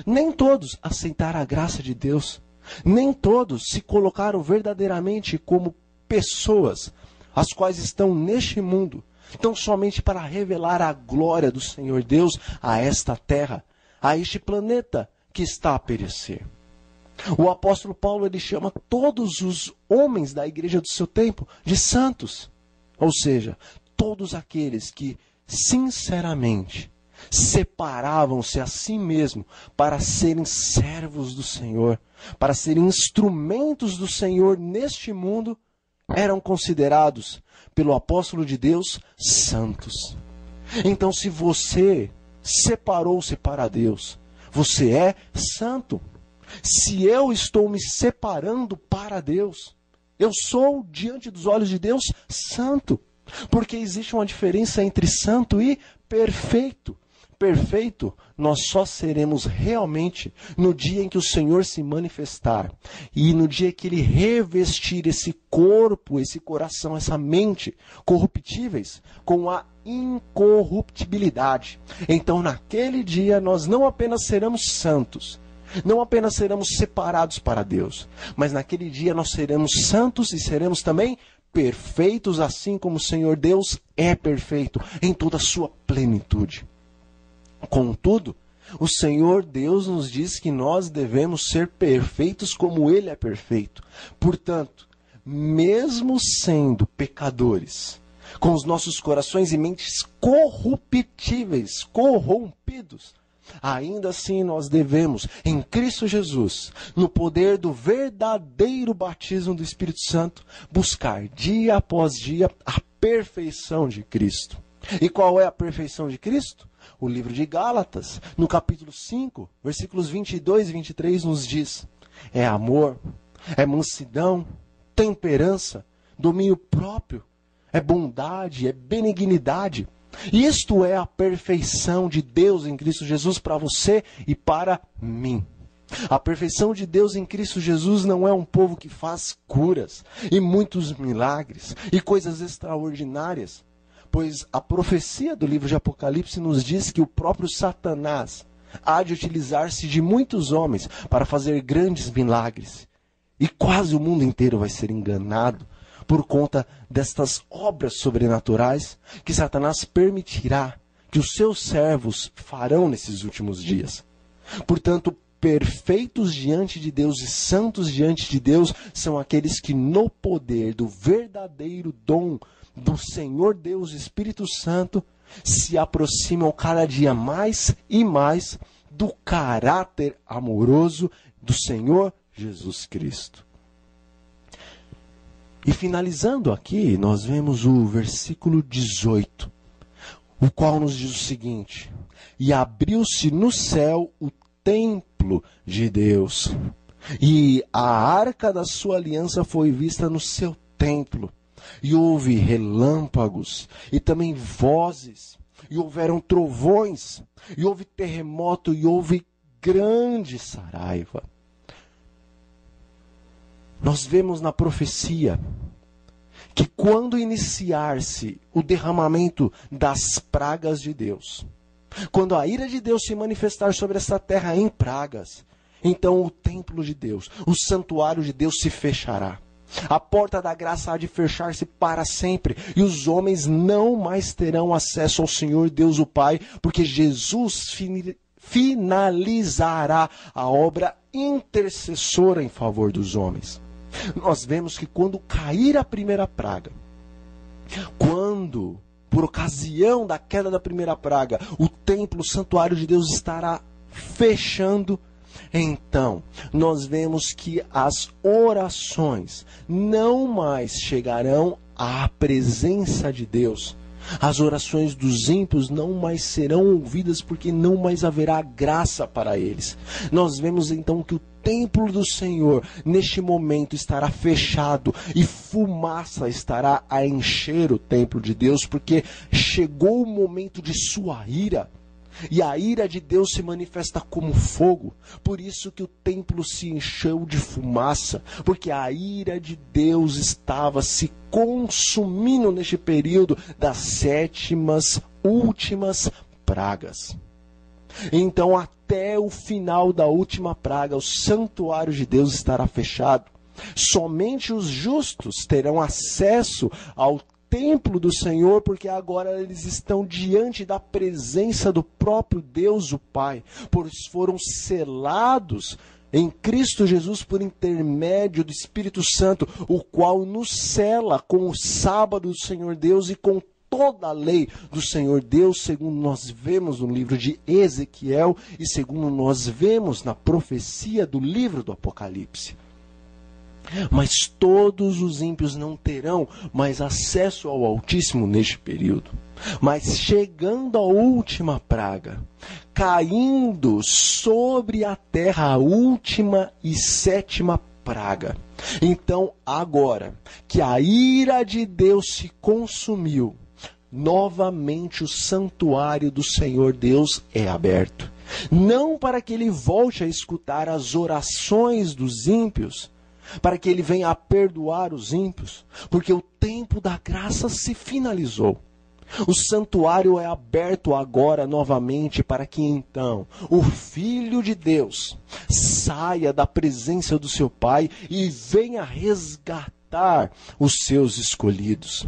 Nem todos aceitaram a graça de Deus. Nem todos se colocaram verdadeiramente como pessoas, as quais estão neste mundo, tão somente para revelar a glória do Senhor Deus a esta terra, a este planeta que está a perecer. O apóstolo Paulo, ele chama todos os homens da igreja do seu tempo de santos. Ou seja, todos aqueles que, sinceramente, separavam-se a si mesmo para serem servos do Senhor, para serem instrumentos do Senhor neste mundo, eram considerados, pelo apóstolo de Deus, santos. Então, se você separou-se para Deus, você é santo. Se eu estou me separando para Deus, eu sou, diante dos olhos de Deus, santo. Porque existe uma diferença entre santo e perfeito. Perfeito, nós só seremos realmente no dia em que o Senhor se manifestar. E no dia que Ele revestir esse corpo, esse coração, essa mente corruptíveis com a incorruptibilidade. Então, naquele dia, nós não apenas seremos santos, não apenas seremos separados para Deus, mas naquele dia nós seremos santos e seremos também perfeitos, assim como o Senhor Deus é perfeito em toda a sua plenitude. Contudo, o Senhor Deus nos diz que nós devemos ser perfeitos como Ele é perfeito. Portanto, mesmo sendo pecadores, com os nossos corações e mentes corruptíveis, corrompidos, ainda assim nós devemos, em Cristo Jesus, no poder do verdadeiro batismo do Espírito Santo, buscar dia após dia a perfeição de Cristo. E qual é a perfeição de Cristo? O livro de Gálatas, no capítulo 5, versículos 22 e 23, nos diz: é amor, é mansidão, temperança, domínio próprio, é bondade, é benignidade. Isto é a perfeição de Deus em Cristo Jesus para você e para mim. A perfeição de Deus em Cristo Jesus não é um povo que faz curas e muitos milagres e coisas extraordinárias, pois a profecia do livro de Apocalipse nos diz que o próprio Satanás há de utilizar-se de muitos homens para fazer grandes milagres. E quase o mundo inteiro vai ser enganado por conta destas obras sobrenaturais que Satanás permitirá que os seus servos farão nesses últimos dias. Portanto, perfeitos diante de Deus e santos diante de Deus são aqueles que no poder do verdadeiro dom do Senhor Deus Espírito Santo se aproximam cada dia mais e mais do caráter amoroso do Senhor Jesus Cristo. E finalizando aqui, nós vemos o versículo 18, o qual nos diz o seguinte: e abriu-se no céu o templo de Deus, e a arca da sua aliança foi vista no seu templo, e houve relâmpagos, e também vozes, e houveram trovões, e houve terremoto, e houve grande saraiva. Nós vemos na profecia que quando iniciar-se o derramamento das pragas de Deus, quando a ira de Deus se manifestar sobre essa terra em pragas, então o templo de Deus, o santuário de Deus se fechará. A porta da graça há de fechar-se para sempre, e os homens não mais terão acesso ao Senhor Deus o Pai, porque Jesus finalizará a obra intercessora em favor dos homens. Nós vemos que quando cair a primeira praga, quando, por ocasião da queda da primeira praga, o templo, o santuário de Deus estará fechando, então nós vemos que as orações não mais chegarão à presença de Deus. As orações dos ímpios não mais serão ouvidas, porque não mais haverá graça para eles. Nós vemos então que o templo do Senhor neste momento estará fechado e fumaça estará a encher o templo de Deus, porque chegou o momento de sua ira. E a ira de Deus se manifesta como fogo. Por isso que o templo se encheu de fumaça, porque a ira de Deus estava se consumindo neste período das 7ª últimas pragas. Então, até o final da última praga, o santuário de Deus estará fechado. Somente os justos terão acesso ao templo do Senhor, porque agora eles estão diante da presença do próprio Deus, o Pai, pois foram selados em Cristo Jesus por intermédio do Espírito Santo, o qual nos sela com o sábado do Senhor Deus e com toda a lei do Senhor Deus, segundo nós vemos no livro de Ezequiel e segundo nós vemos na profecia do livro do Apocalipse. Mas todos os ímpios não terão mais acesso ao Altíssimo neste período. Mas chegando a última praga, caindo sobre a terra a última e 7ª praga. Então, agora que a ira de Deus se consumiu, novamente o santuário do Senhor Deus é aberto. Não para que ele volte a escutar as orações dos ímpios, para que ele venha a perdoar os ímpios, porque o tempo da graça se finalizou. O santuário é aberto agora novamente para que então o Filho de Deus saia da presença do seu Pai e venha resgatar os seus escolhidos.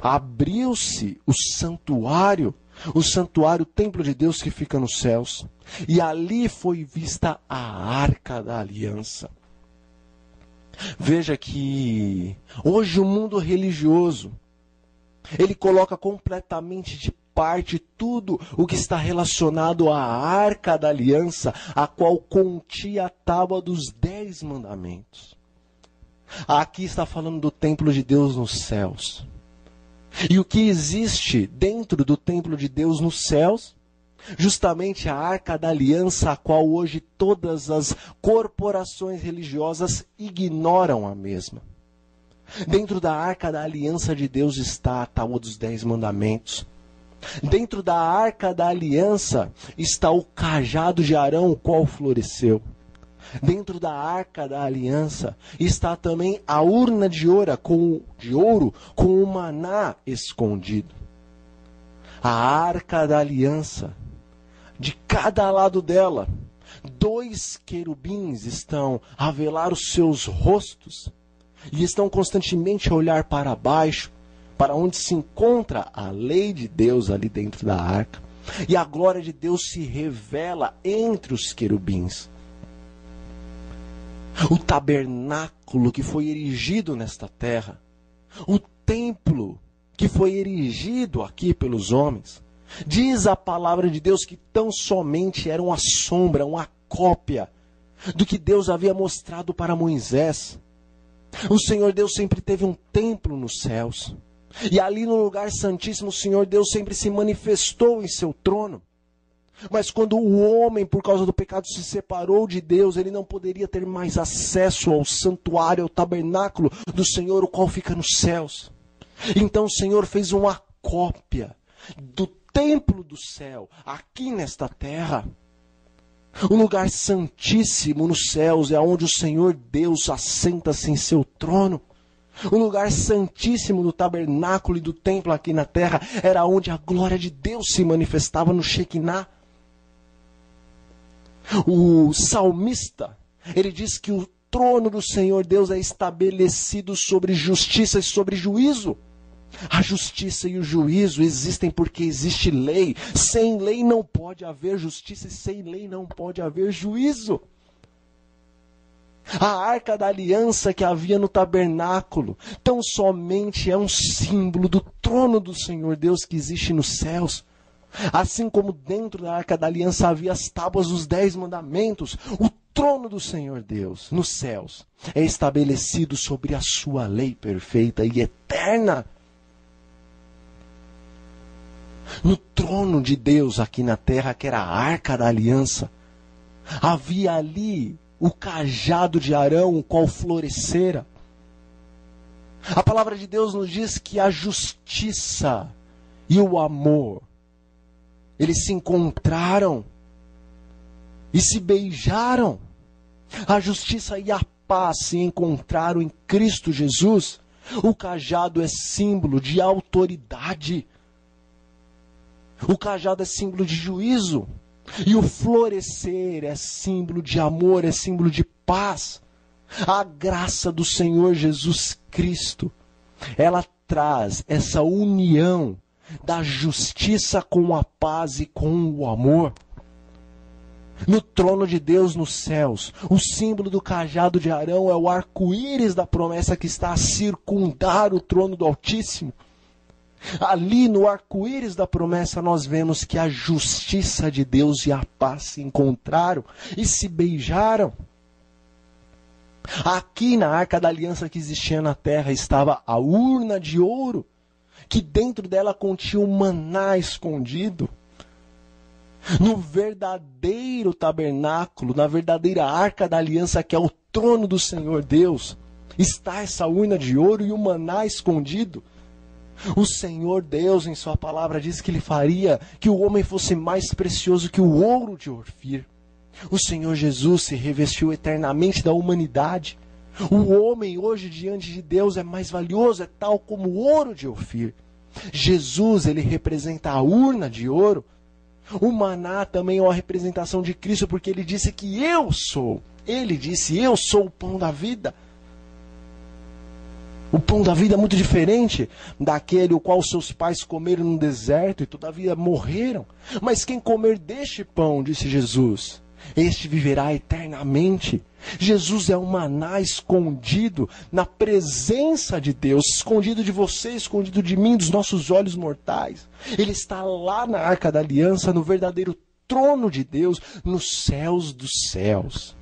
Abriu-se o santuário, o templo de Deus que fica nos céus, e ali foi vista a arca da aliança. Veja que hoje o mundo religioso, ele coloca completamente de parte tudo o que está relacionado à arca da aliança, a qual continha a tábua dos 10 mandamentos. Aqui está falando do templo de Deus nos céus. E o que existe dentro do templo de Deus nos céus? Justamente a arca da aliança, a qual hoje todas as corporações religiosas ignoram a mesma. Dentro da arca da aliança de Deus está a tábua dos 10 mandamentos. Dentro da arca da aliança está o cajado de Arão, o qual floresceu. Dentro da arca da aliança está também a urna de ouro com o maná escondido. A arca da aliança, de cada lado dela, 2 querubins estão a velar os seus rostos e estão constantemente a olhar para baixo, para onde se encontra a lei de Deus ali dentro da arca. E a glória de Deus se revela entre os querubins. O tabernáculo que foi erigido nesta terra, o templo que foi erigido aqui pelos homens, diz a palavra de Deus que tão somente era uma sombra, uma cópia do que Deus havia mostrado para Moisés. O Senhor Deus sempre teve um templo nos céus. E ali no lugar santíssimo o Senhor Deus sempre se manifestou em seu trono. Mas quando o homem, por causa do pecado, se separou de Deus, ele não poderia ter mais acesso ao santuário, ao tabernáculo do Senhor, o qual fica nos céus. Então o Senhor fez uma cópia do templo do céu, aqui nesta terra. O lugar santíssimo nos céus é onde o Senhor Deus assenta-se em seu trono. O lugar santíssimo do tabernáculo e do templo aqui na terra era onde a glória de Deus se manifestava no Shekinah. O salmista, ele diz que o trono do Senhor Deus é estabelecido sobre justiça e sobre juízo. A justiça e o juízo existem porque existe lei. Sem lei não pode haver justiça e sem lei não pode haver juízo. A arca da aliança que havia no tabernáculo tão somente é um símbolo do trono do Senhor Deus que existe nos céus. Assim como dentro da arca da aliança havia as tábuas dos 10 mandamentos, o trono do Senhor Deus nos céus é estabelecido sobre a sua lei perfeita e eterna. No trono de Deus aqui na terra, que era a arca da aliança, havia ali o cajado de Arão, o qual florescera. A palavra de Deus nos diz que a justiça e o amor, eles se encontraram e se beijaram. A justiça e a paz se encontraram em Cristo Jesus. O cajado é símbolo de autoridade. O cajado é símbolo de juízo. E o florescer é símbolo de amor, é símbolo de paz. A graça do Senhor Jesus Cristo, ela traz essa união da justiça com a paz e com o amor. No trono de Deus nos céus, o símbolo do cajado de Arão é o arco-íris da promessa que está a circundar o trono do Altíssimo. Ali no arco-íris da promessa nós vemos que a justiça de Deus e a paz se encontraram e se beijaram. Aqui na arca da aliança que existia na terra estava a urna de ouro, que dentro dela continha um maná escondido. No verdadeiro tabernáculo, na verdadeira arca da aliança, que é o trono do Senhor Deus, está essa urna de ouro e o maná escondido. O Senhor Deus, em sua palavra, diz que Ele faria que o homem fosse mais precioso que o ouro de Ofir. O Senhor Jesus se revestiu eternamente da humanidade. O homem hoje diante de Deus é mais valioso, é tal como o ouro de Ofir. Jesus, ele representa a urna de ouro. O maná também é uma representação de Cristo, porque ele disse que eu sou. Ele disse, eu sou o pão da vida. O pão da vida é muito diferente daquele o qual seus pais comeram no deserto e todavia morreram. Mas quem comer deste pão, disse Jesus, este viverá eternamente. Jesus é um maná escondido na presença de Deus, escondido de você, escondido de mim, dos nossos olhos mortais. Ele está lá na arca da aliança, no verdadeiro trono de Deus, nos céus dos céus.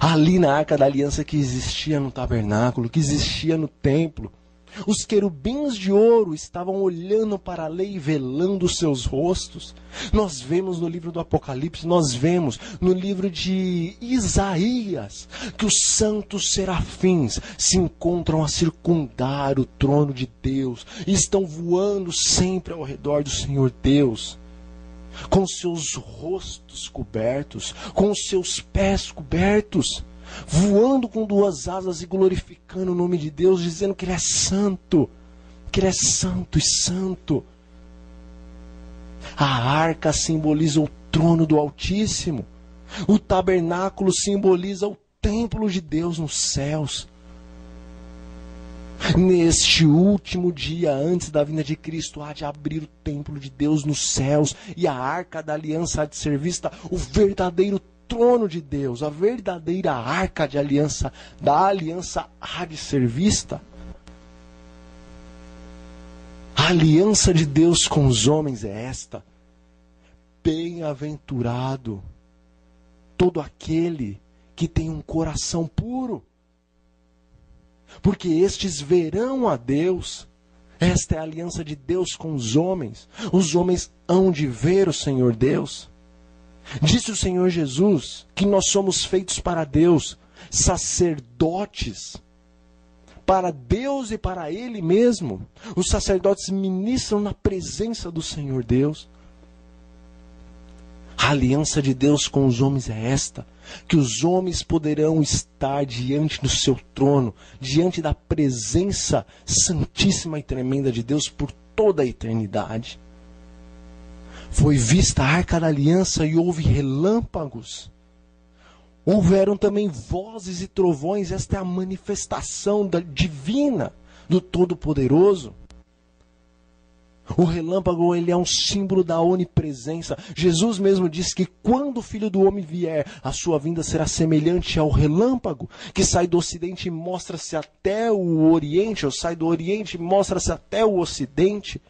Ali na arca da aliança que existia no tabernáculo, que existia no templo, Os querubins de ouro estavam olhando para a lei e velando os seus rostos. Nós vemos no livro do Apocalipse, nós vemos no livro de Isaías, que os santos serafins se encontram a circundar o trono de Deus e estão voando sempre ao redor do Senhor Deus, com seus rostos cobertos, com os seus pés cobertos, voando com duas asas e glorificando o nome de Deus, dizendo que Ele é santo, que Ele é santo e santo. A arca simboliza o trono do Altíssimo. O tabernáculo simboliza o templo de Deus nos céus. Neste último dia, antes da vinda de Cristo, há de abrir o templo de Deus nos céus, e a arca da aliança há de ser vista, o verdadeiro trono de Deus, a verdadeira arca de aliança, da aliança há de ser vista. A aliança de Deus com os homens é esta: bem-aventurado todo aquele que tem um coração puro, porque estes verão a Deus. Esta é a aliança de Deus com os homens homens hão de ver o Senhor Deus. Disse o Senhor Jesus que nós somos feitos para Deus, sacerdotes, para Deus e para Ele mesmo. Os sacerdotes ministram na presença do Senhor Deus. A aliança de Deus com os homens é esta: que os homens poderão estar diante do seu trono, diante da presença santíssima e tremenda de Deus por toda a eternidade. Foi vista a arca da aliança e houve relâmpagos. Houveram também vozes e trovões. Esta é a manifestação divina do Todo-Poderoso. O relâmpago, ele é um símbolo da onipresença. Jesus mesmo disse que quando o Filho do Homem vier, a sua vinda será semelhante ao relâmpago, que sai do ocidente e mostra-se até o oriente, ou sai do oriente e mostra-se até o ocidente.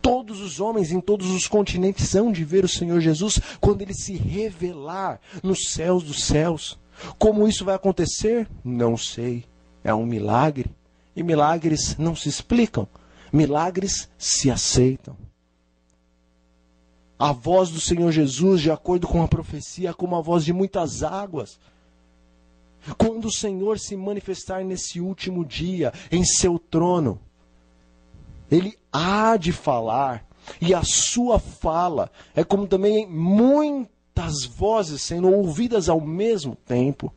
Todos os homens em todos os continentes hão de ver o Senhor Jesus quando Ele se revelar nos céus dos céus. Como isso vai acontecer? Não sei. É um milagre. E milagres não se explicam. Milagres se aceitam. A voz do Senhor Jesus, de acordo com a profecia, é como a voz de muitas águas. Quando o Senhor se manifestar nesse último dia, em seu trono, Ele há de falar, e a sua fala é como também muitas vozes sendo ouvidas ao mesmo tempo.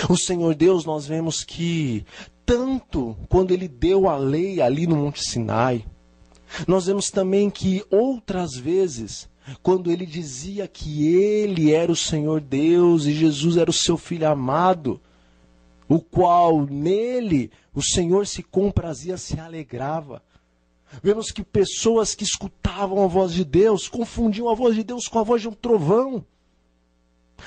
O Senhor Deus, nós vemos que tanto quando Ele deu a lei ali no Monte Sinai, nós vemos também que outras vezes, quando Ele dizia que Ele era o Senhor Deus e Jesus era o seu Filho amado, o qual nele o Senhor se comprazia, se alegrava. Vemos que pessoas que escutavam a voz de Deus confundiam a voz de Deus com a voz de um trovão.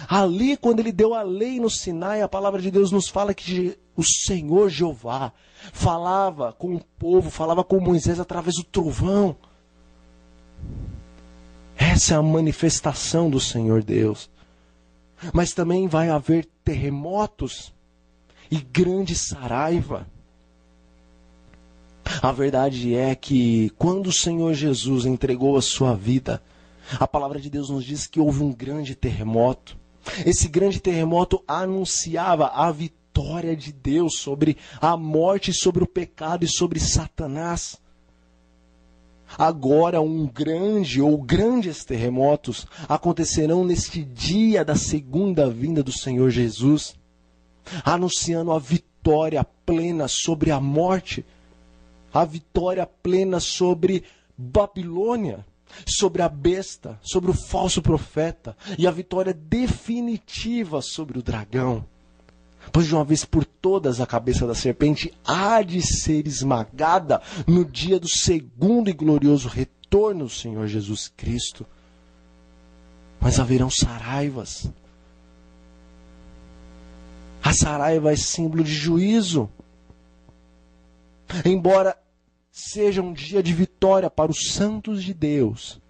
Ali, quando Ele deu a lei no Sinai, a palavra de Deus nos fala que o Senhor Jeová falava com o povo, falava com Moisés através do trovão. Essa é a manifestação do Senhor Deus. Mas também vai haver terremotos e grande saraiva. A verdade é que quando o Senhor Jesus entregou a sua vida, a palavra de Deus nos diz que houve um grande terremoto. Esse grande terremoto anunciava a vitória de Deus sobre a morte, sobre o pecado e sobre Satanás. Agora grandes terremotos acontecerão neste dia da segunda vinda do Senhor Jesus, anunciando a vitória plena sobre a morte, a vitória plena sobre Babilônia, sobre a besta, sobre o falso profeta, e a vitória definitiva sobre o dragão. Pois de uma vez por todas a cabeça da serpente há de ser esmagada no dia do segundo e glorioso retorno do Senhor Jesus Cristo. Mas haverão saraivas. A saraiva é símbolo de juízo. Embora seja um dia de vitória para os santos de Deus,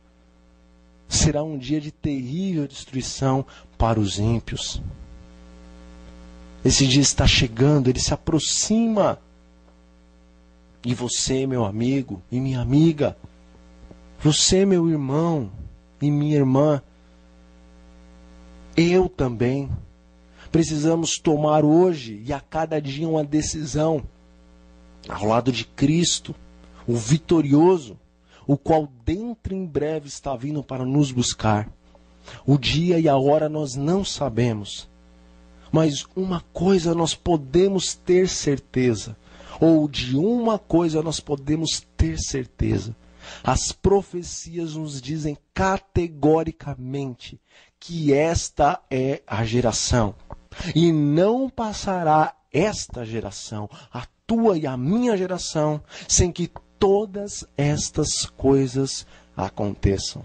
será um dia de terrível destruição para os ímpios. Esse dia está chegando, ele se aproxima. E você, meu amigo e minha amiga, você, meu irmão e minha irmã, eu também, precisamos tomar hoje e a cada dia uma decisão ao lado de Cristo, o vitorioso, o qual dentro em breve está vindo para nos buscar. O dia e a hora nós não sabemos, mas uma coisa nós podemos ter certeza, ou de uma coisa nós podemos ter certeza. As profecias nos dizem categoricamente que esta é a geração. E não passará esta geração, a tua e a minha geração, sem que todas estas coisas aconteçam.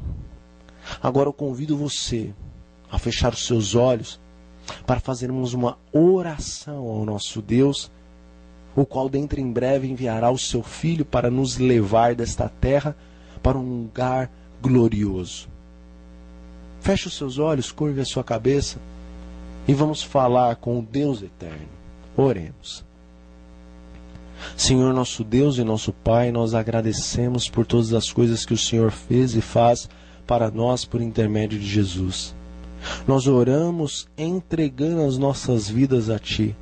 Agora eu convido você a fechar os seus olhos para fazermos uma oração ao nosso Deus, o qual dentro em breve enviará o seu Filho para nos levar desta terra para um lugar glorioso. Feche os seus olhos, curve a sua cabeça e vamos falar com o Deus eterno. Oremos. Senhor nosso Deus e nosso Pai, nós agradecemos por todas as coisas que o Senhor fez e faz para nós por intermédio de Jesus. Nós oramos entregando as nossas vidas a Ti.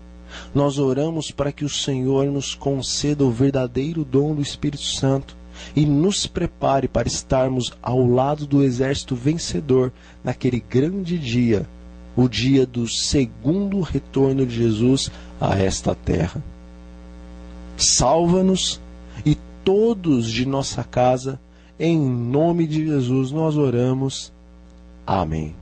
Nós oramos para que o Senhor nos conceda o verdadeiro dom do Espírito Santo e nos prepare para estarmos ao lado do exército vencedor naquele grande dia, o dia do segundo retorno de Jesus a esta terra. Salva-nos e todos de nossa casa, em nome de Jesus nós oramos. Amém.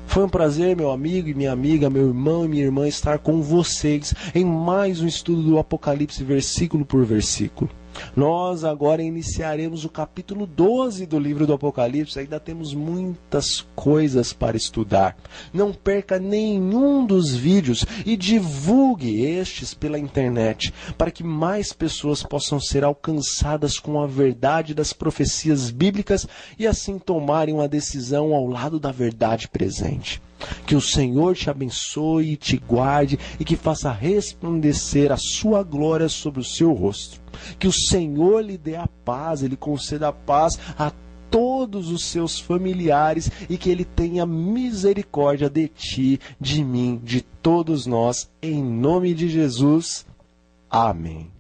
Foi um prazer, meu amigo e minha amiga, meu irmão e minha irmã, estar com vocês em mais um estudo do Apocalipse, versículo por versículo. Nós agora iniciaremos o capítulo 12 do livro do Apocalipse. Ainda temos muitas coisas para estudar. Não perca nenhum dos vídeos e divulgue estes pela internet, para que mais pessoas possam ser alcançadas com a verdade das profecias bíblicas e assim tomarem uma decisão ao lado da verdade presente. Que o Senhor te abençoe e te guarde e que faça resplandecer a sua glória sobre o seu rosto. Que o Senhor lhe dê a paz, Ele conceda a paz a todos os seus familiares e que Ele tenha misericórdia de ti, de mim, de todos nós, em nome de Jesus. Amém.